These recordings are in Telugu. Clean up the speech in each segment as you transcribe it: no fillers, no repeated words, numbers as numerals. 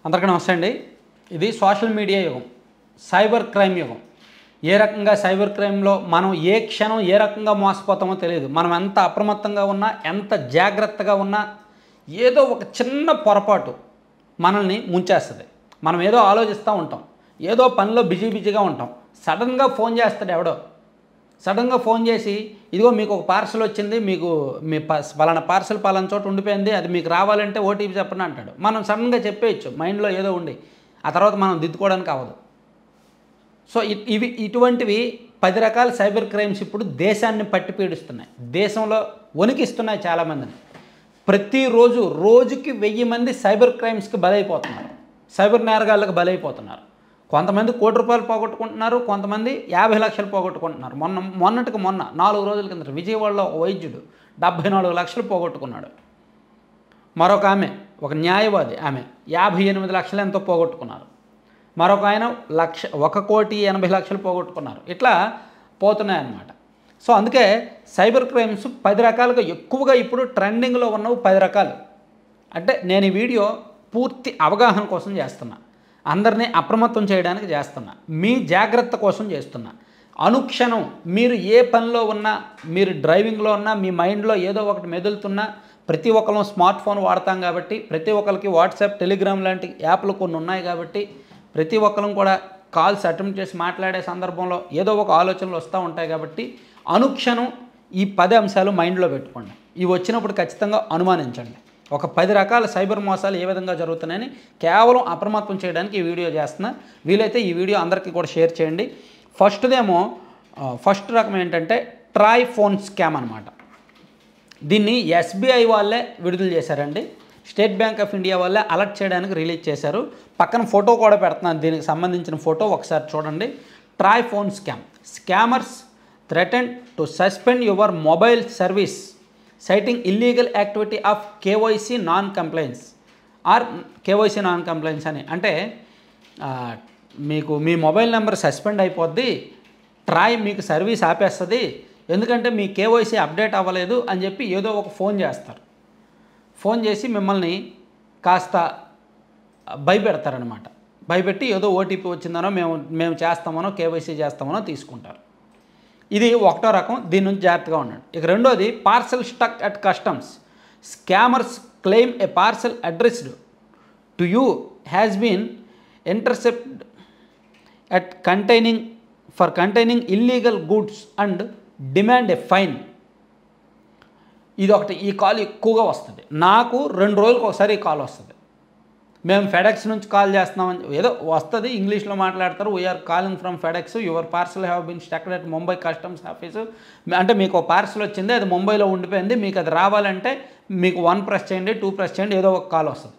అందరికీ నమస్తే అండి. ఇది సోషల్ మీడియా యుగం, సైబర్ క్రైమ్ యుగం. ఏ రకంగా సైబర్ క్రైమ్లో మనం ఏ క్షణం ఏ రకంగా మోసపోతామో తెలియదు. మనం ఎంత అప్రమత్తంగా ఉన్నా, ఎంత జాగ్రత్తగా ఉన్నా, ఏదో ఒక చిన్న పొరపాటు మనల్ని ముంచేస్తుంది. మనం ఏదో ఆలోచిస్తూ ఉంటాం, ఏదో పనిలో బిజీగా ఉంటాం. సడన్గా ఫోన్ చేస్తాడు ఎవడో. సడన్గా ఫోన్ చేసి, ఇదిగో మీకు ఒక పార్సల్ వచ్చింది, మీకు మీ పలానా పార్సల్ పలానా చోట ఉండిపోయింది, అది మీకు రావాలంటే ఓటీపీ చెప్పండి అంటాడు. మనం సడన్గా చెప్పేయచ్చు మైండ్లో ఏదో ఉండి, ఆ తర్వాత మనం దిద్దుకోవడానికి అవ్వదు. సో ఇటువంటివి 10 రకాల సైబర్ క్రైమ్స్ ఇప్పుడు దేశాన్ని పట్టి పీడిస్తున్నాయి, దేశంలో వణికిస్తున్నాయి చాలామందిని. ప్రతిరోజు రోజుకి 1000 మంది సైబర్ క్రైమ్స్కి బలైపోతున్నారు, సైబర్ నేరగాళ్ళకి బలైపోతున్నారు. కొంతమంది ₹1,00,00,000 పోగొట్టుకుంటున్నారు, కొంతమంది 50 లక్షలు పోగొట్టుకుంటున్నారు. మొన్నటికి మొన్న 4 రోజుల కింద విజయవాడలో ఒక వైద్యుడు 74 లక్షలు పోగొట్టుకున్నాడు. మరొక ఆమె, ఒక న్యాయవాది, ఆమె 58 లక్షలు ఎంతో పోగొట్టుకున్నారు. మరొక ఆయన 1,80,00,000 పోగొట్టుకున్నారు. ఇట్లా పోతున్నాయన్నమాట. సో అందుకే సైబర్ క్రైమ్స్ 10 రకాలుగా ఎక్కువగా ఇప్పుడు ట్రెండింగ్లో ఉన్నవి 10 రకాలు. అంటే నేను ఈ వీడియో పూర్తి అవగాహన కోసం చేస్తున్నా, అందరినీ అప్రమత్తం చేయడానికి చేస్తున్నా, మీ జాగ్రత్త కోసం చేస్తున్నా. అనుక్షణం మీరు ఏ పనిలో ఉన్నా, మీరు డ్రైవింగ్లో ఉన్నా, మీ మైండ్లో ఏదో ఒకటి మెదులుతున్నా, ప్రతి ఒక్కరు స్మార్ట్ ఫోన్ వాడతాం కాబట్టి, ప్రతి ఒక్కరికి వాట్సాప్, టెలిగ్రామ్ లాంటి యాప్లు కొన్ని ఉన్నాయి కాబట్టి, ప్రతి ఒక్కరం కూడా కాల్స్ అటెంప్ట్ చేసి మాట్లాడే సందర్భంలో ఏదో ఒక ఆలోచనలు వస్తూ ఉంటాయి కాబట్టి, అనుక్షణం ఈ 10 అంశాలు మైండ్లో పెట్టుకోండి. ఇవి వచ్చినప్పుడు ఖచ్చితంగా అనుమానించండి. ఒక 10 రకాల సైబర్ మోసాలు ఏ విధంగా జరుగుతున్నాయని కేవలం అప్రమత్తం చేయడానికి ఈ వీడియో చేస్తున్నా. వీలైతే ఈ వీడియో అందరికీ కూడా షేర్ చేయండి. ఫస్ట్ రకం ఏంటంటే ట్రాయ్ ఫోన్ స్కామ్ అనమాట. దీన్ని ఎస్బీఐ వాళ్ళే విడుదల చేశారండి. స్టేట్ బ్యాంక్ ఆఫ్ ఇండియా వాళ్ళే అలర్ట్ చేయడానికి రిలీజ్ చేశారు. పక్కన ఫోటో కూడా పెడుతున్నాను, దీనికి సంబంధించిన ఫోటో ఒకసారి చూడండి. TRAI phone scam. Scammers threaten to suspend your mobile service citing illegal activity of KYC non compliance or KYC non compliance అని. అంటే మీకు మీ మొబైల్ నెంబర్ సస్పెండ్ అయిపోద్ది, ట్రాయ్ మీకు సర్వీస్ ఆపేస్తుంది, ఎందుకంటే మీ కేవైసీ అప్డేట్ అవ్వలేదు అని చెప్పి ఏదో ఒక ఫోన్ చేస్తారు. ఫోన్ చేసి మిమ్మల్ని కాస్త భయపెడతారనమాట. భయపెట్టి ఏదో ఓటీపీ వచ్చిందనో మేము చేస్తామనో కేవైసీ చేస్తామనో తీసుకుంటారు. ఇది ఒకటో రకం, దీని నుంచి జాగ్రత్తగా ఉండండి. ఇక రెండోది parcel stuck at customs. Scammers claim a parcel addressed to you has been intercepted at containing illegal goods and demand a fine. ఇది ఒకటి. ఈ కాల్ ఎక్కువగా వస్తుంది నాకు, 2 రోజులకు ఒకసారి ఈ కాల్ వస్తుంది. మేము ఫెడెక్స్ నుంచి కాల్ చేస్తున్నామని ఏదో వస్తుంది, ఇంగ్లీష్లో మాట్లాడతారు. We are calling from FedEx, your parcel have been stucked at Mumbai customs office. అంటే మీకు ఒక పార్సల్ వచ్చింది, అది ముంబైలో ఉండిపోయింది, మీకు అది రావాలంటే మీకు 1 ప్రెస్ చేయండి, 2 ప్రెస్ చేయండి, ఏదో ఒక కాల్ వస్తుంది.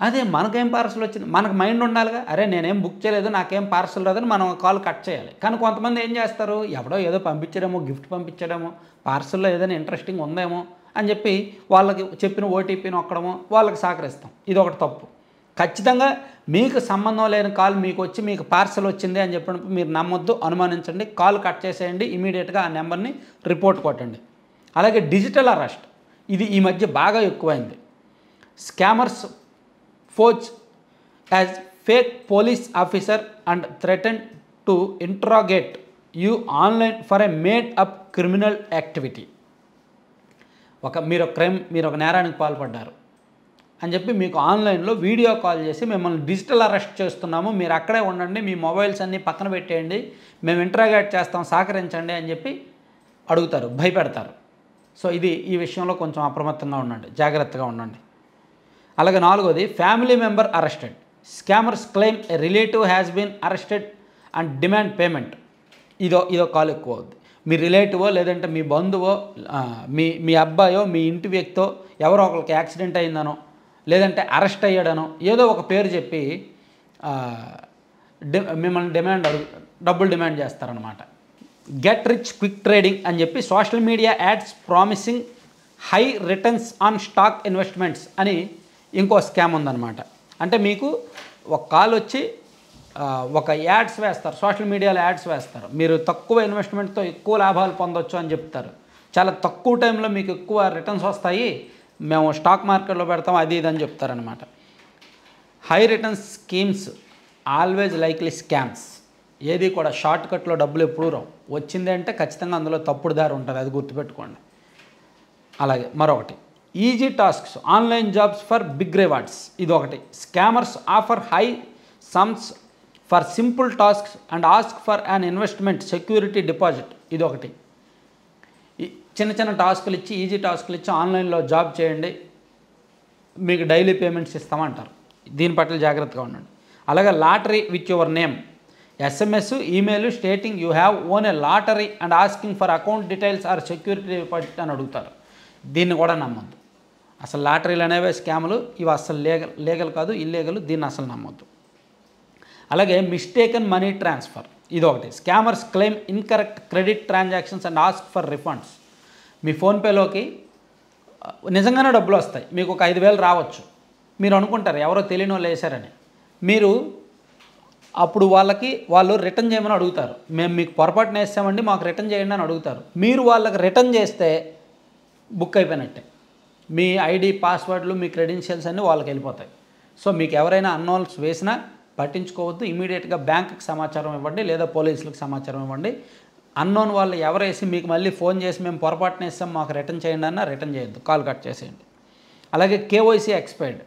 అదే మనకేం పార్సల్ వచ్చింది, మనకు మైండ్ ఉండాలిగా, అరే నేనేం బుక్ చేయలేదు, నాకేం పార్సల్ రాదని మనం కాల్ కట్ చేయాలి. కానీ కొంతమంది ఏం చేస్తారు, ఎవడో ఏదో పంపించడమో, గిఫ్ట్ పంపించడమో, పార్సల్లో ఏదైనా ఇంట్రెస్టింగ్ ఉందేమో అని చెప్పి వాళ్ళకి చెప్పిన ఓటీపీని నొక్కడమో వాళ్ళకి సహకరిస్తాం. ఇది ఒకటి తప్పు. ఖచ్చితంగా మీకు సంబంధం లేని కాల్ మీకు వచ్చి మీకు పార్సల్ వచ్చింది అని చెప్పినప్పుడు మీరు నమ్మొద్దు, అనుమానించండి, కాల్ కట్ చేసేయండి, ఇమీడియట్గా ఆ నెంబర్ని రిపోర్ట్ కొట్టండి. అలాగే డిజిటల్ అరెస్ట్, ఇది ఈ మధ్య బాగా ఎక్కువైంది. Scammers pose as fake police officer and threaten to interrogate you online for a made up criminal activity. మీరు ఒక నేరానికి పాల్పడ్డారు అని చెప్పి మీకు ఆన్లైన్లో వీడియో కాల్ చేసి మిమ్మల్ని డిజిటల్ అరెస్ట్ చేస్తున్నాము, మీరు అక్కడే ఉండండి, మీ మొబైల్స్ అన్నీ పక్కన పెట్టేయండి, మేము ఇంట్రాగేట్ చేస్తాం, సహకరించండి అని చెప్పి అడుగుతారు, భయపెడతారు. సో ఈ విషయంలో కొంచెం అప్రమత్తంగా ఉండండి, జాగ్రత్తగా ఉండండి. అలాగే 4వది family member arrested. Scammers claim a relative has been arrested and demand payment. ఇదో కాల్ ఎక్కువ అవుద్ది. మీ రిలేటివో లేదంటే మీ బంధువో, మీ అబ్బాయో, మీ ఇంటి వ్యక్తో ఎవరో ఒకరికి యాక్సిడెంట్ అయిందనో లేదంటే అరెస్ట్ అయ్యాడనో ఏదో ఒక పేరు చెప్పి మిమ్మల్ని డబ్బులు డిమాండ్ చేస్తారనమాట. గెట్ రిచ్ క్విక్ ట్రేడింగ్ అని చెప్పి social media ads promising high returns on stock investments అని ఇంకో స్కామ్ ఉందన్నమాట. అంటే మీకు ఒక కాల్ వచ్చి ఒక యాడ్స్ వేస్తారు, సోషల్ మీడియాలో యాడ్స్ వేస్తారు, మీరు తక్కువ ఇన్వెస్ట్మెంట్తో ఎక్కువ లాభాలు పొందొచ్చు అని చెప్తారు. చాలా తక్కువ టైంలో మీకు ఎక్కువ రిటర్న్స్ వస్తాయి, మేము స్టాక్ మార్కెట్లో పెడతాం, అది ఇది అని చెప్తారనమాట. High return schemes always likely scams. ఏది కూడా షార్ట్ కట్లో డబ్బులు ఎప్పుడూ రావు. వచ్చింది అంటే ఖచ్చితంగా అందులో తప్పుడు దారి ఉంటుంది, అది గుర్తుపెట్టుకోండి. అలాగే మరొకటి easy tasks online jobs for big rewards. ఇది ఒకటి. Scammers offer high sums for simple tasks and ask for an investment security deposit. ఇది ఒకటి. చిన్న చిన్న టాస్కులు ఇచ్చి, ఈజీ టాస్కులు ఇచ్చి ఆన్లైన్లో జాబ్ చేయండి, మీకు డైలీ పేమెంట్స్ ఇస్తామంటారు. దీని పట్ల జాగ్రత్తగా ఉండండి. అలాగే lottery with your name, SMS email stating you have won a lottery and asking for account details or security deposit అని అడుగుతారు. దీన్ని కూడా నమ్మొద్దు. అసలు లాటరీలు అనేవి స్కాములు, ఇవి అసలు లీగల్ కాదు, ఇల్లీగల్. దీన్ని అసలు నమ్మొద్దు. అలాగే మిస్టేకన్ మనీ ట్రాన్స్ఫర్. ఇది ఒకటి. Scammers claim incorrect credit transactions and ask for refunds. మీ ఫోన్పేలోకి నిజంగానే డబ్బులు వస్తాయి, మీకు ఒక 5,000 రావచ్చు. మీరు అనుకుంటారు ఎవరో తెలియని వాళ్ళు వేశారని. మీరు అప్పుడు వాళ్ళు రిటర్న్ చేయమని అడుగుతారు. మేము మీకు పొరపాటున వేస్తామండి, మాకు రిటర్న్ చేయండి అని అడుగుతారు. మీరు వాళ్ళకి రిటర్న్ చేస్తే బుక్ అయిపోయినట్టే. మీ ఐడి, పాస్వర్డ్లు, మీ క్రెడెన్షియల్స్ అన్నీ వాళ్ళకి వెళ్ళిపోతాయి. సో మీకు ఎవరైనా అన్నోన్స్ వేసినా పట్టించుకోవద్దు. ఇమీడియట్గా బ్యాంకుకి సమాచారం ఇవ్వండి, లేదా పోలీసులకు సమాచారం ఇవ్వండి. అన్నోన్ వాళ్ళు ఎవరేసి మీకు మళ్ళీ ఫోన్ చేసి మేము పొరపాటున వేస్తాం, మాకు రిటర్న్ చేయండి అన్నా రిటర్న్ చేయొద్దు, కాల్ కట్ చేసేయండి. అలాగే కేవైసీ ఎక్స్పైర్డ్.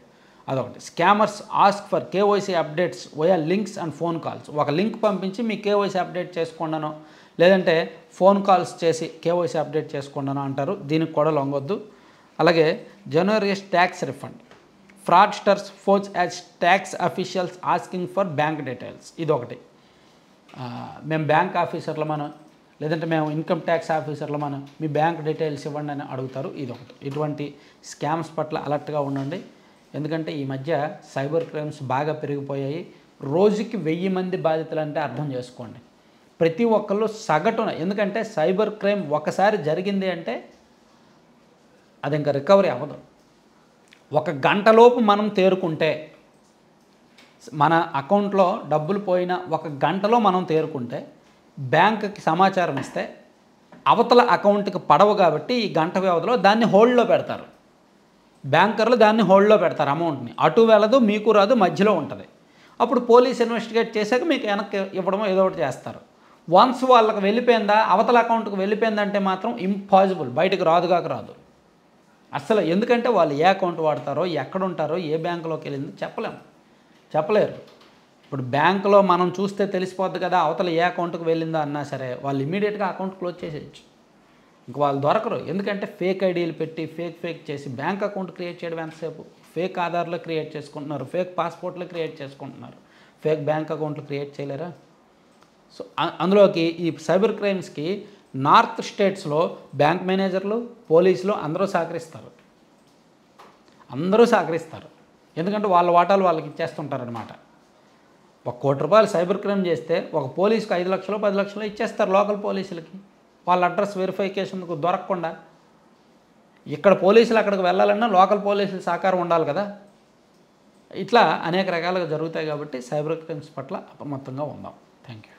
అదొకటి. Scammers ask for KYC updates via links and phone calls. ఒక లింక్ పంపించి మీ కేవైసీ అప్డేట్ చేసుకోండానో, లేదంటే ఫోన్ కాల్స్ చేసి కేవైసీ అప్డేట్ చేసుకోండానో అంటారు. దీనికి కూడా లొంగొద్దు. అలాగే generous tax refund. Fraudsters force as tax officials asking for bank details. ఇది ఒకటి. మేము బ్యాంక్ ఆఫీసర్లు మనం, లేదంటే మేము ఇన్కమ్ ట్యాక్స్ ఆఫీసర్లు మనం, మీ బ్యాంక్ డీటెయిల్స్ ఇవ్వండి అని అడుగుతారు. ఇది ఒకటి. ఇటువంటి స్కామ్స్ పట్ల అలర్ట్గా ఉండండి. ఎందుకంటే ఈ మధ్య సైబర్ క్రైమ్స్ బాగా పెరిగిపోయాయి. రోజుకి 1000 మంది బాధితులు అంటే అర్థం చేసుకోండి. ప్రతి ఒక్కళ్ళు సగటున, ఎందుకంటే సైబర్ క్రైమ్ ఒకసారి జరిగింది అంటే అది ఇంకా రికవరీ అవ్వదు. 1 గంటలోపు మనం తేరుకుంటే, మన అకౌంట్లో డబ్బులు పోయిన 1 గంటలో మనం తేరుకుంటే, బ్యాంకుకి సమాచారం ఇస్తే అవతల అకౌంట్కి పడవు కాబట్టి ఈ గంట వ్యవధిలో దాన్ని హోల్డ్లో పెడతారు. బ్యాంకర్లు దాన్ని హోల్డ్లో పెడతారు అమౌంట్ని. అటు వెళ్ళదు, మీకు రాదు, మధ్యలో ఉంటుంది. అప్పుడు పోలీస్ ఇన్వెస్టిగేట్ చేశాక మీకు వెనక్కి ఇవ్వడమో ఏదో ఒకటి చేస్తారు. వన్స్ వాళ్ళకి వెళ్ళిపోయిందా, అవతల అకౌంట్కి వెళ్ళిపోయిందంటే మాత్రం ఇంపాసిబుల్, బయటకు రాదు. అసలు ఎందుకంటే వాళ్ళు ఏ అకౌంట్ వాడతారో, ఎక్కడ ఉంటారో, ఏ బ్యాంకులోకి వెళ్ళిందో చెప్పలేరు. ఇప్పుడు బ్యాంకులో మనం చూస్తే తెలిసిపోద్ది కదా, అవతల ఏ అకౌంట్కి వెళ్ళిందో అన్నా సరే వాళ్ళు ఇమీడియట్గా అకౌంట్ క్లోజ్ చేసేయచ్చు. ఇంక వాళ్ళు దొరకరు. ఎందుకంటే ఫేక్ ఐడీలు పెట్టి ఫేక్ చేసి బ్యాంక్ అకౌంట్ క్రియేట్ చేయడం ఎంతసేపు? ఫేక్ ఆధార్లు క్రియేట్ చేసుకుంటున్నారు, ఫేక్ పాస్పోర్ట్లు క్రియేట్ చేసుకుంటున్నారు, ఫేక్ బ్యాంక్ అకౌంట్లు క్రియేట్ చేయలేరా? సో అందులోకి ఈ సైబర్ క్రైమ్స్కి నార్త్ స్టేట్స్లో బ్యాంక్ మేనేజర్లు, పోలీసులు అందరూ సహకరిస్తారు. ఎందుకంటే వాళ్ళ వాటాలు వాళ్ళకి ఇచ్చేస్తుంటారనమాట. 1 కోటి రూపాయలు సైబర్ క్రైమ్ చేస్తే ఒక పోలీసుకి 5 లక్షలు 10 లక్షలు ఇచ్చేస్తారు లోకల్ పోలీసులకి, వాళ్ళ అడ్రస్ వెరిఫికేషన్కు దొరకకుండా. ఇక్కడ పోలీసులు అక్కడికి వెళ్ళాలన్నా లోకల్ పోలీసుల సహకారం ఉండాలి కదా. ఇట్లా అనేక రకాలుగా జరుగుతాయి. కాబట్టి సైబర్ క్రైమ్స్ పట్ల అప్రమత్తంగా ఉందాం. Thank you.